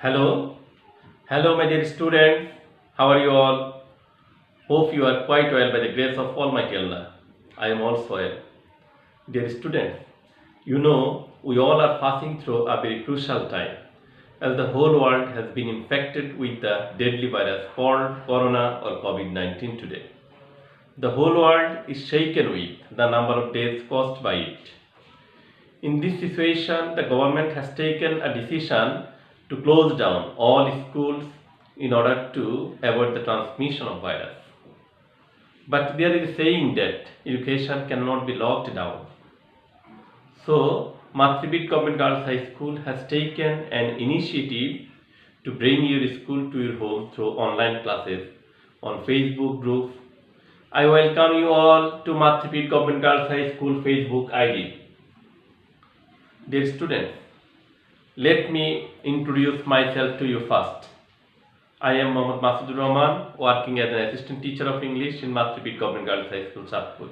Hello, hello, my dear students. How are you all? Hope you are quite well by the grace of Almighty Allah. I am also well. Dear students, you know we all are passing through a very crucial time as the whole world has been infected with the deadly virus called Corona or COVID-19 today. The whole world is shaken with the number of deaths caused by it. In this situation, the government has taken a decision to close down all schools in order to avoid the transmission of virus. But there is a saying that education cannot be locked down. So, Matripith Govt High School has taken an initiative to bring your school to your home through online classes on Facebook groups. I welcome you all to Matripith Govt High School Facebook ID. Dear students, let me introduce myself to you first. I am Md.Masudur Rahman, working as an assistant teacher of English in Matripith Govt High School, Satpur.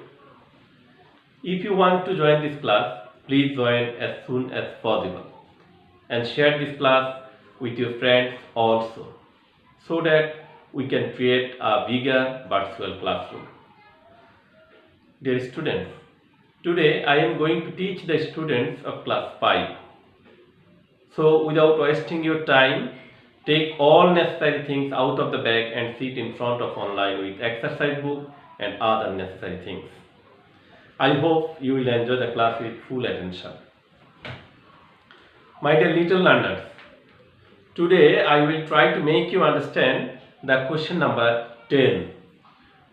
If you want to join this class, please join as soon as possible and share this class with your friends also, so that we can create a bigger virtual classroom. Dear students, today I am going to teach the students of class 5. So without wasting your time, take all necessary things out of the bag and sit in front of online with exercise book and other necessary things. I hope you will enjoy the class with full attention. My dear little learners, today I will try to make you understand the question number 10,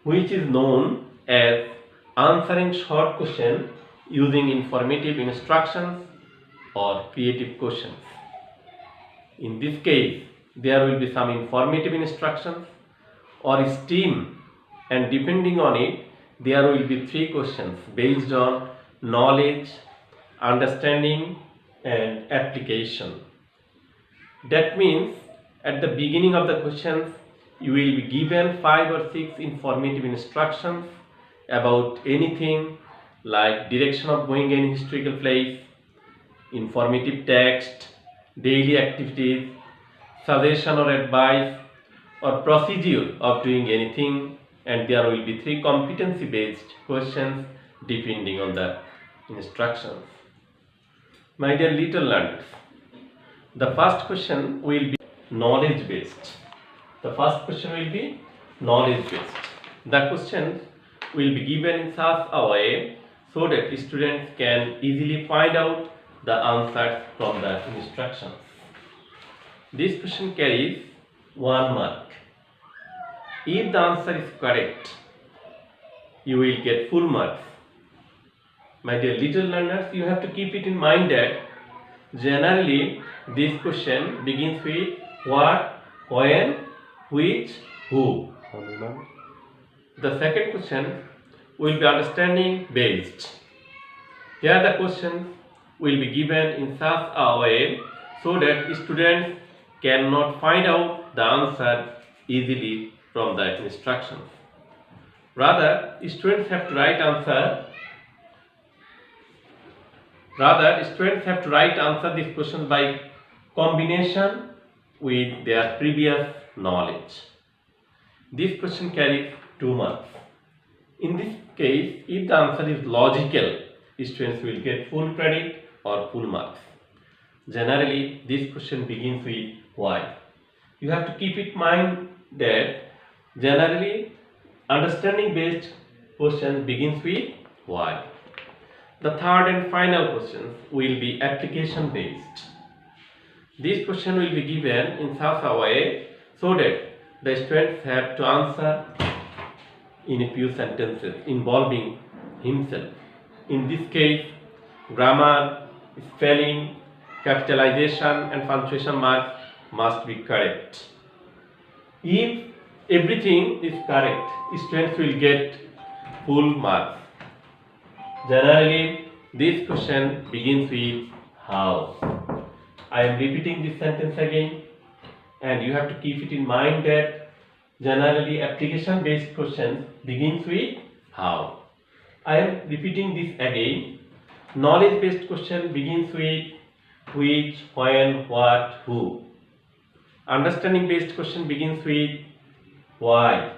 which is known as answering short question using informative instructions or creative questions. In this case, there will be some informative instructions or STEAM, and depending on it, there will be 3 questions based on knowledge, understanding and application. That means at the beginning of the questions, you will be given 5 or 6 informative instructions about anything like direction of going any historical place, informative text, daily activities, suggestion or advice or procedure of doing anything, and there will be 3 competency based questions depending on the instructions. My dear little learners, the first question will be knowledge based. The questions will be given in such a way so that students can easily find out the answers from the instructions. This question carries 1 mark. If the answer is correct, you will get full marks. My dear little learners, you have to keep it in mind that generally this question begins with what, when, which, who. The second question will be understanding based. Here the questions will be given in such a way so that students cannot find out the answer easily from the instructions. Rather, students have to write answer these questions by combination with their previous knowledge. This question carries 2 marks. In this case, if the answer is logical, students will get full credit or full marks. Generally, this question begins with why. You have to keep in mind that generally understanding based question begins with why. The third and final questions will be application based. This question will be given in such a way so that the students have to answer in a few sentences involving himself. In this case, grammar, spelling, capitalization and punctuation marks must be correct. If everything is correct, students will get full marks. Generally, this question begins with how. I am repeating this sentence again, and you have to keep it in mind that generally application based questions begins with how. I am repeating this again. Knowledge based question begins with which, when, what, who. Understanding based question begins with why,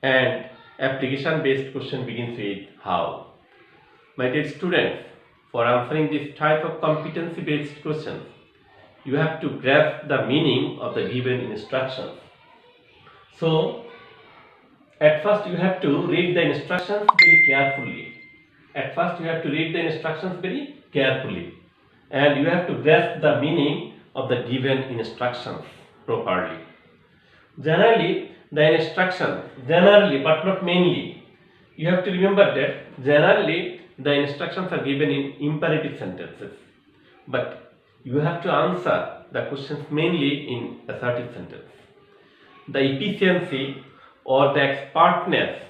and application based question begins with how. My dear students, for answering this type of competency based questions, you have to grasp the meaning of the given instructions. So, at first you have to read the instructions very carefully. And you have to grasp the meaning of the given instructions properly. Generally, the instructions, generally but not mainly, you have to remember that generally the instructions are given in imperative sentences, but you have to answer the questions mainly in assertive sentence. The efficiency or the expertness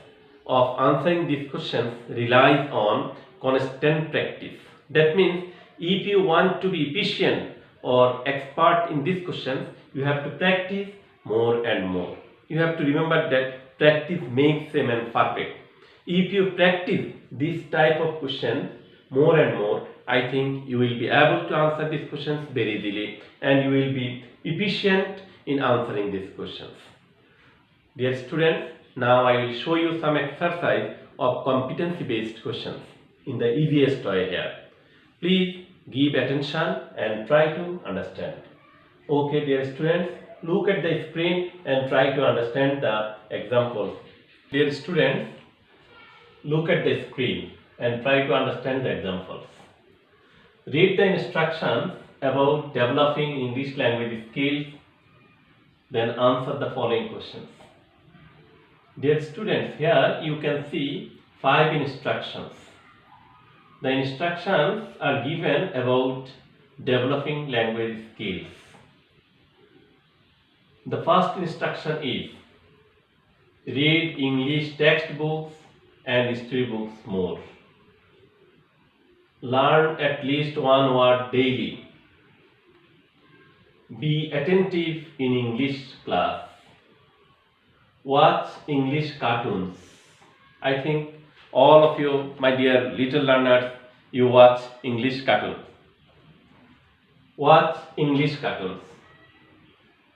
of answering these questions relies on constant practice. That means if you want to be efficient or expert in these questions, you have to practice more and more. You have to remember that practice makes a man perfect. If you practice this type of question more and more, I think you will be able to answer these questions very easily and you will be efficient in answering these questions. Dear students, now I will show you some exercise of competency based questions in the easiest way here. Please give attention and try to understand. Okay, dear students, look at the screen and try to understand the examples. Dear students, look at the screen and try to understand the examples. Read the instructions about developing English language skills, then answer the following questions. Dear students, here you can see 5 instructions. The instructions are given about developing language skills. The first instruction is read English textbooks and history books more. Learn at least one word daily. Be attentive in English class. Watch English cartoons. I think all of you, my dear little learners, you watch English cartoons. Watch English cartoons.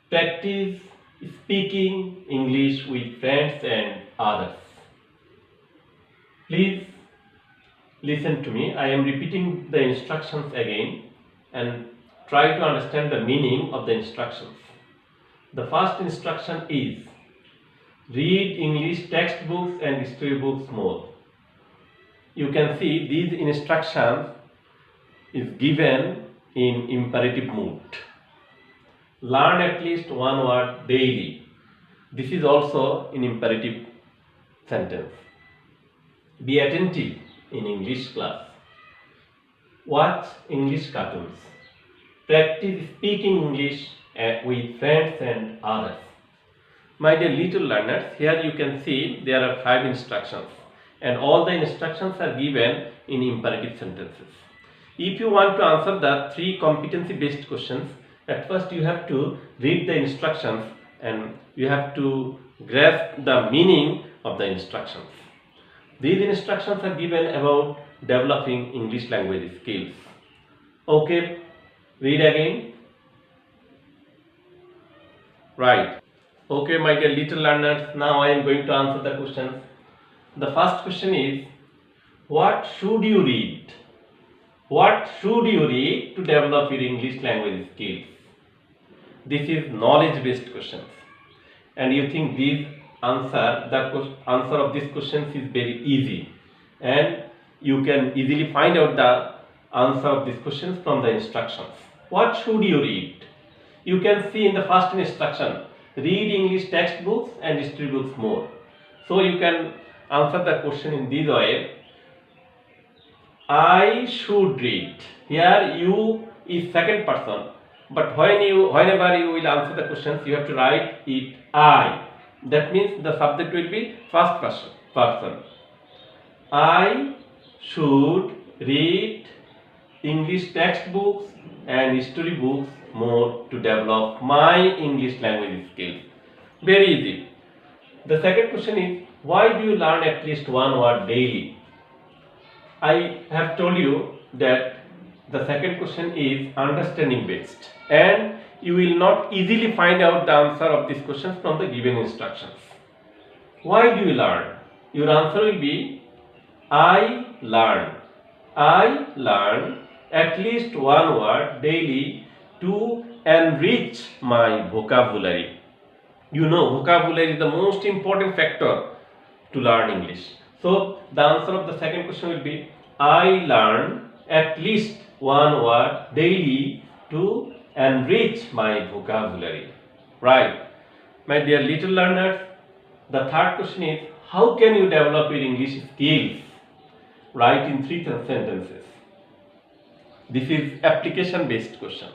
Practice speaking English with friends and others. Please listen to me. I am repeating the instructions again and try to understand the meaning of the instructions. The first instruction is read English textbooks and history books more. You can see these instructions is given in imperative mood. Learn at least one word daily. This is also in imperative sentence. Be attentive in English class. Watch English cartoons. Practice speaking English with friends and others. My dear little learners, here you can see there are 5 instructions and all the instructions are given in imperative sentences. If you want to answer the 3 competency based questions, at first you have to read the instructions and you have to grasp the meaning of the instructions. These instructions are given about developing English language skills. Okay, read again. Right. Okay, my dear little learners, now I am going to answer the questions. The first question is, what should you read? What should you read to develop your English language skills? This is knowledge based questions. And you think the answer of these questions is very easy. And you can easily find out the answer of these questions from the instructions. What should you read? You can see in the first instruction, read English textbooks and history books more. So you can answer the question in this way. I should read. Here you is second person, but whenever you will answer the questions, you have to write it I. That means the subject will be first person. I should read English textbooks and history books more to develop my English language skills. Very easy. The second question is, why do you learn at least one word daily? I have told you that the second question is understanding based and you will not easily find out the answer of these questions from the given instructions. Why do you learn? Your answer will be I learn. I learn at least one word daily to enrich my vocabulary. You know, vocabulary is the most important factor to learn English. So the answer of the second question will be I learn at least one word daily to enrich my vocabulary. Right. My dear little learners, the third question is how can you develop your English skills? Write in 3 sentences. This is application based questions.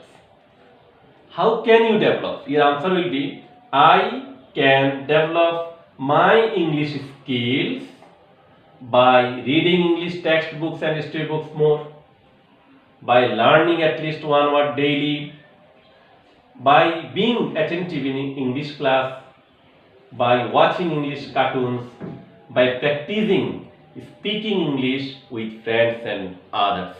How can you develop? Your answer will be I can develop my English skills by reading English textbooks and storybooks more, by learning at least one word daily, by being attentive in English class, by watching English cartoons, by practicing speaking English with friends and others.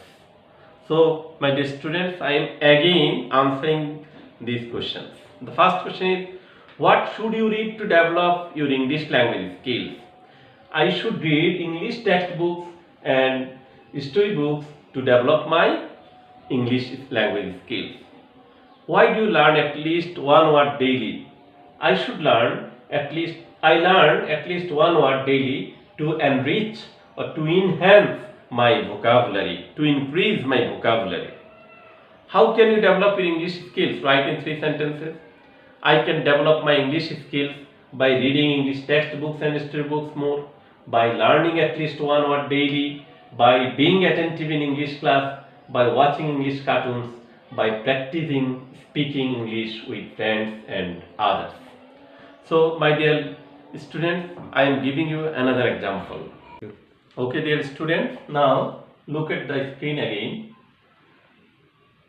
So, my dear students, I am again answering these questions. The first question is, what should you read to develop your English language skills? I should read English textbooks and storybooks to develop my English language skills. Why do you learn at least one word daily? I learn at least one word daily to enrich or to enhance my vocabulary, to increase my vocabulary. How can you develop your English skills? Write in 3 sentences. I can develop my English skills by reading English textbooks and storybooks more, by learning at least one word daily, by being attentive in English class, by watching English cartoons, by practicing speaking English with friends and others. So, my dear students, I am giving you another example. Okay, dear students, now look at the screen again.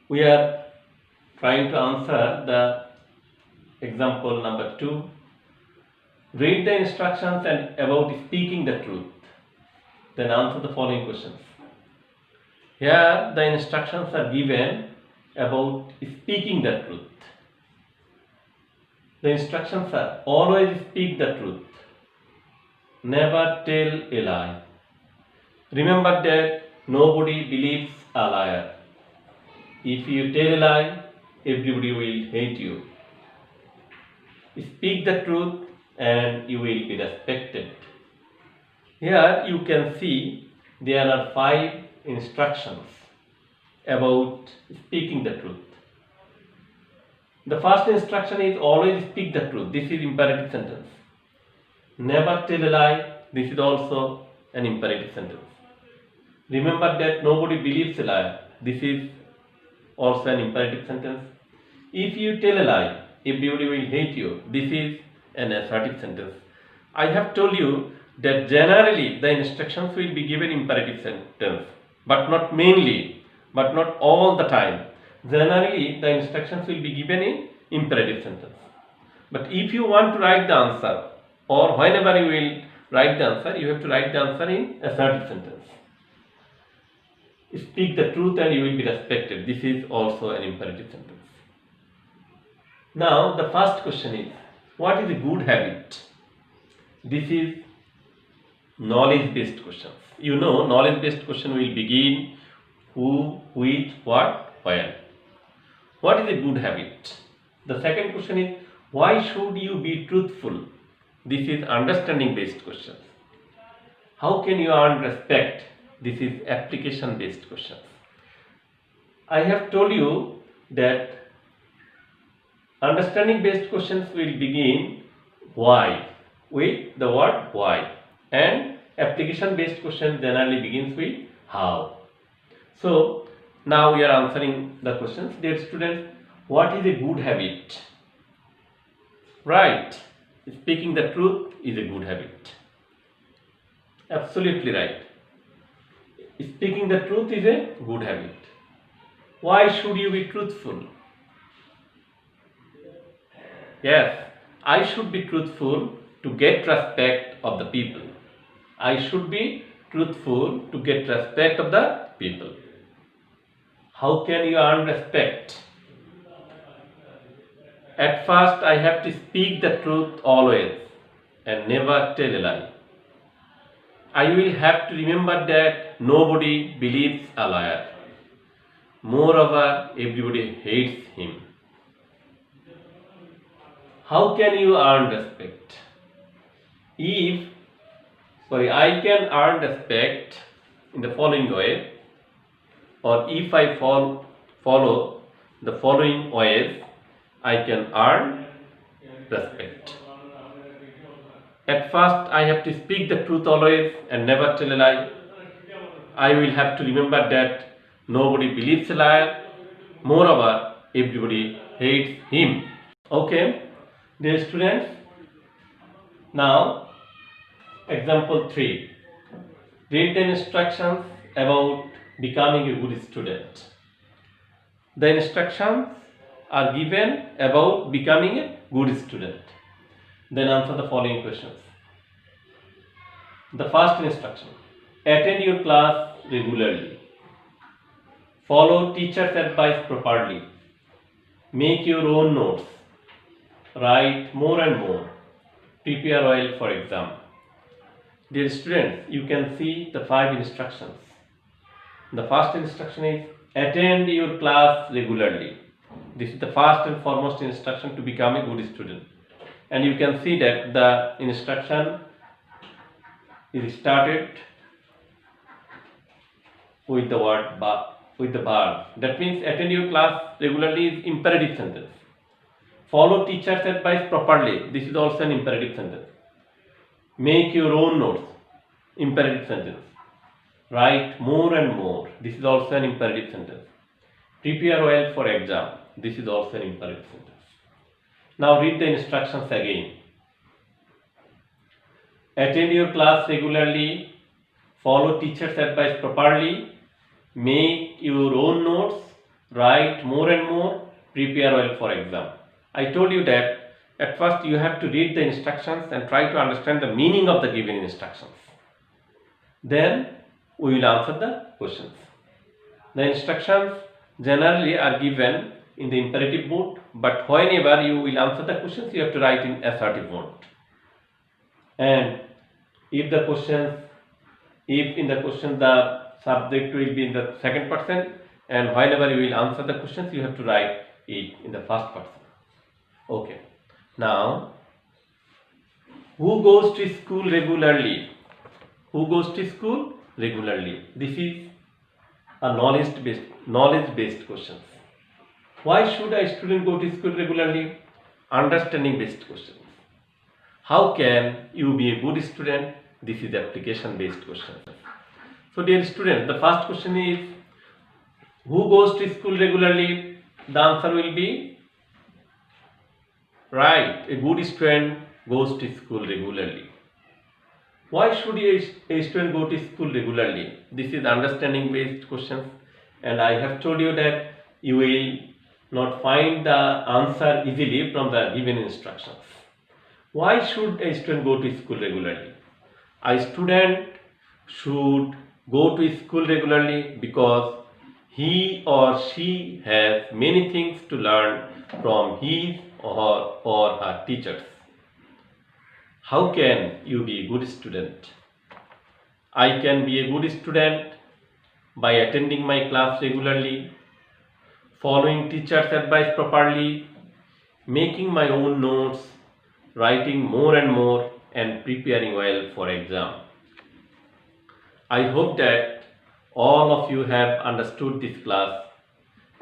We are trying to answer the example number 2. Read the instructions and about speaking the truth. Then answer the following questions. Here the instructions are given about speaking the truth. The instructions are always speak the truth. Never tell a lie. Remember that nobody believes a liar. If you tell a lie, everybody will hate you. Speak the truth and you will be respected. Here you can see there are 5 instructions about speaking the truth. The first instruction is always speak the truth. This is imperative sentence. Never tell a lie. This is also an imperative sentence. Remember that nobody believes a liar. This is also an imperative sentence. If you tell a lie, everybody will hate you. This is an assertive sentence. I have told you that generally the instructions will be given imperative sentence, but not mainly, but not all the time. Generally the instructions will be given in imperative sentence. But if you want to write the answer, or whenever you will write the answer, you have to write the answer in assertive sentence. Speak the truth and you will be respected. This is also an imperative sentence. Now the first question is, what is a good habit? This is knowledge based questions. You know, knowledge based question will begin who, which, what, when. What is a good habit? The second question is, why should you be truthful? This is understanding based questions. How can you earn respect? This is application based questions. I have told you that understanding based questions will begin why, with the word why, and application based question generally begins with how. So now we are answering the questions. Dear students, what is a good habit? Right, speaking the truth is a good habit. Absolutely right. Speaking the truth is a good habit. Why should you be truthful? Yes, I should be truthful to get respect of the people. I should be truthful to get respect of the people. How can you earn respect? At first, I have to speak the truth always and never tell a lie. I will have to remember that nobody believes a liar. Moreover, everybody hates him. How can you earn respect? I can earn respect in the following way, or if I follow the following ways, I can earn respect. At first, I have to speak the truth always and never tell a lie. I will have to remember that nobody believes a liar. Moreover, everybody hates him. Okay, dear students, now example 3. Read the instructions about becoming a good student. The instructions are given about becoming a good student. Then answer the following questions. The first instruction: attend your class regularly. Follow teacher's advice properly. Make your own notes. Write more and more. Prepare well for exam. Dear students, you can see the 5 instructions. The first instruction is attend your class regularly. This is the first and foremost instruction to become a good student. And you can see that the instruction is started with the word with the verb. That means attend your class regularly is imperative sentence. Follow teacher's advice properly. This is also an imperative sentence. Make your own notes. Imperative sentence. Write more and more. This is also an imperative sentence. Prepare well for exam. This is also an imperative sentence. Now read the instructions again. Attend your class regularly. Follow teacher's advice properly. Make your own notes. Write more and more. Prepare well for exam. I told you that at first you have to read the instructions and try to understand the meaning of the given instructions. Then we will answer the questions. The instructions generally are given in the imperative mode, but whenever you will answer the questions, you have to write in assertive mode. And if in the question the subject will be in the second person, and whenever you will answer the questions, you have to write it in the first person. Okay. Now, who goes to school regularly? Who goes to school regularly? This is a knowledge-based questions. Why should a student go to school regularly? Understanding-based questions. How can you be a good student? This is application-based questions. So, dear students, the first question is, who goes to school regularly? The answer will be right. A good student goes to school regularly. Why should a student go to school regularly? This is understanding-based questions, and I have told you that you will not find the answer easily from the given instructions. Why should a student go to school regularly? A student should go to school regularly because he or she has many things to learn from his or her teachers. How can you be a good student? I can be a good student by attending my class regularly, following teacher's advice properly, making my own notes, writing more and more, and preparing well for exam. I hope that all of you have understood this class,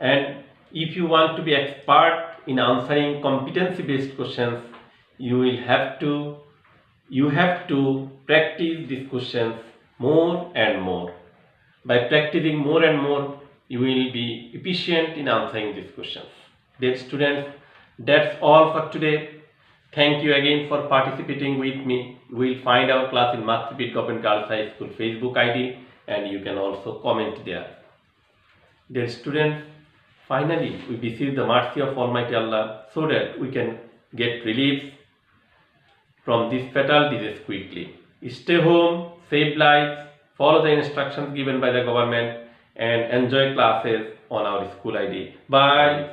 and if you want to be expert in answering competency-based questions, you have to practice these questions more and more. By practicing more and more, you will be efficient in answering these questions. Dear students, that's all for today. Thank you again for participating with me. We will find our class in Matripith Govt Girls High School Facebook ID, and you can also comment there. Dear students, finally we beseech the mercy of Almighty Allah so that we can get relief from this fatal disease quickly. Stay home, save lives, follow the instructions given by the government, and enjoy classes on our school ID. Bye.